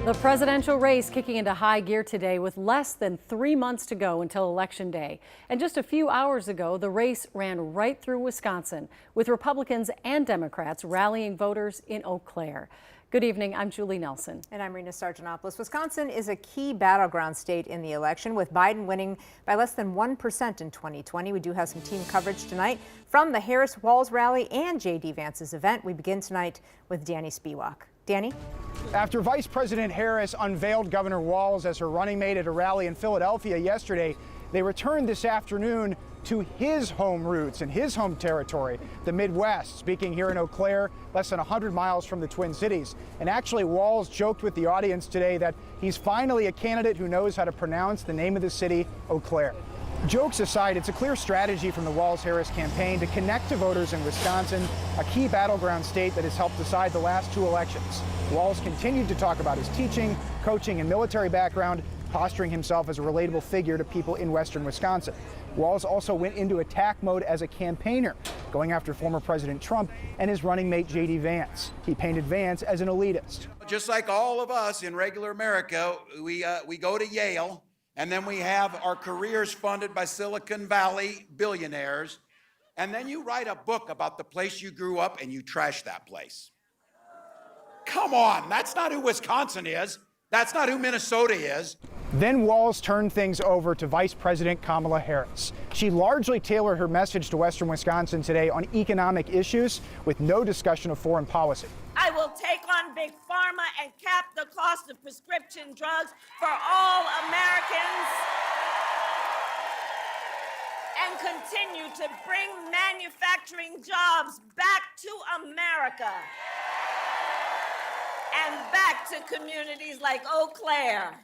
The presidential race kicking into high gear today with less than 3 months to go until Election Day. And just a few hours ago, the race ran right through Wisconsin, with Republicans and Democrats rallying voters in Eau Claire. Good evening, I'm Julie Nelson. And I'm Rena Sargentopoulos. Wisconsin is a key battleground state in the election, with Biden winning by less than 1% in 2020. We do have some team coverage tonight from the Harris-Walz rally and J.D. Vance's event. We begin tonight with Danny Spiewak. Danny? After Vice President Harris unveiled Governor Walz as her running mate at a rally in Philadelphia yesterday, they returned this afternoon to his home roots and his home territory, the Midwest, speaking here in Eau Claire, less than 100 miles from the Twin Cities. And actually, Walz joked with the audience today that he's finally a candidate who knows how to pronounce the name of the city, Eau Claire. Jokes aside, it's a clear strategy from the Walz-Harris campaign to connect to voters in Wisconsin, a key battleground state that has helped decide the last two elections. Walz continued to talk about his teaching, coaching, and military background, posturing himself as a relatable figure to people in western Wisconsin. Walz also went into attack mode as a campaigner, going after former President Trump and his running mate J.D. Vance. He painted Vance as an elitist. Just like all of us in regular America, we go to Yale, and then we have our careers funded by Silicon Valley billionaires, and then you write a book about the place you grew up and you trash that place. Come on, that's not who Wisconsin is. That's not who Minnesota is. Then Walz turned things over to Vice President Kamala Harris. She largely tailored her message to western Wisconsin today on economic issues, with no discussion of foreign policy. I will take on Big Pharma and cap the cost of prescription drugs for all Americans, and continue to bring manufacturing jobs back to America and back to communities like Eau Claire.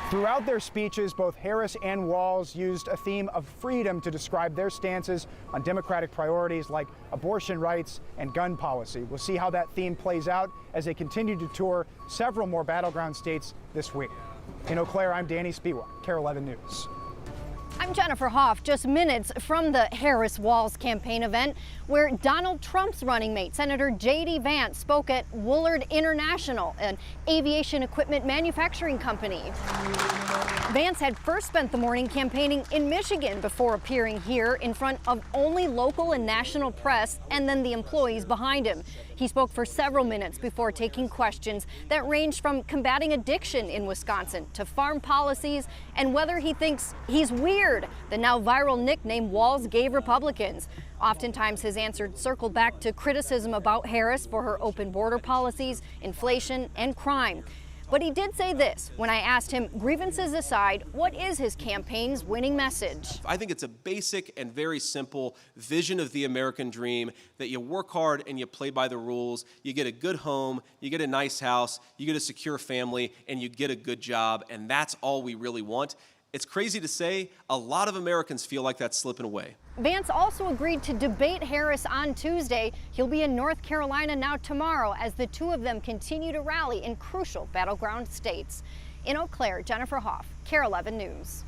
Throughout their speeches, both Harris and Walz used a theme of freedom to describe their stances on Democratic priorities like abortion rights and gun policy. We'll see how that theme plays out as they continue to tour several more battleground states this week. In Eau Claire, I'm Danny Spiewak, KARE 11 News. I'm Jennifer Hoff, just minutes from the Harris-Walz campaign event where Donald Trump's running mate, Senator J.D. Vance, spoke at Woolard International, an aviation equipment manufacturing company. Vance had first spent the morning campaigning in Michigan before appearing here in front of only local and national press and then the employees behind him. He spoke for several minutes before taking questions that ranged from combating addiction in Wisconsin to farm policies and whether he thinks he's weird, the now viral nickname Walz gave Republicans. Oftentimes his answers circled back to criticism about Harris for her open border policies, inflation, and crime. But he did say this when I asked him, grievances aside, what is his campaign's winning message? I think it's a basic and very simple vision of the American dream, that you work hard and you play by the rules, you get a good home, you get a nice house, you get a secure family, and you get a good job, and that's all we really want. It's crazy to say, a lot of Americans feel like that's slipping away. Vance also agreed to debate Harris on Tuesday. He'll be in North Carolina now tomorrow as the two of them continue to rally in crucial battleground states. In Eau Claire, Jennifer Hoff, KARE 11 News.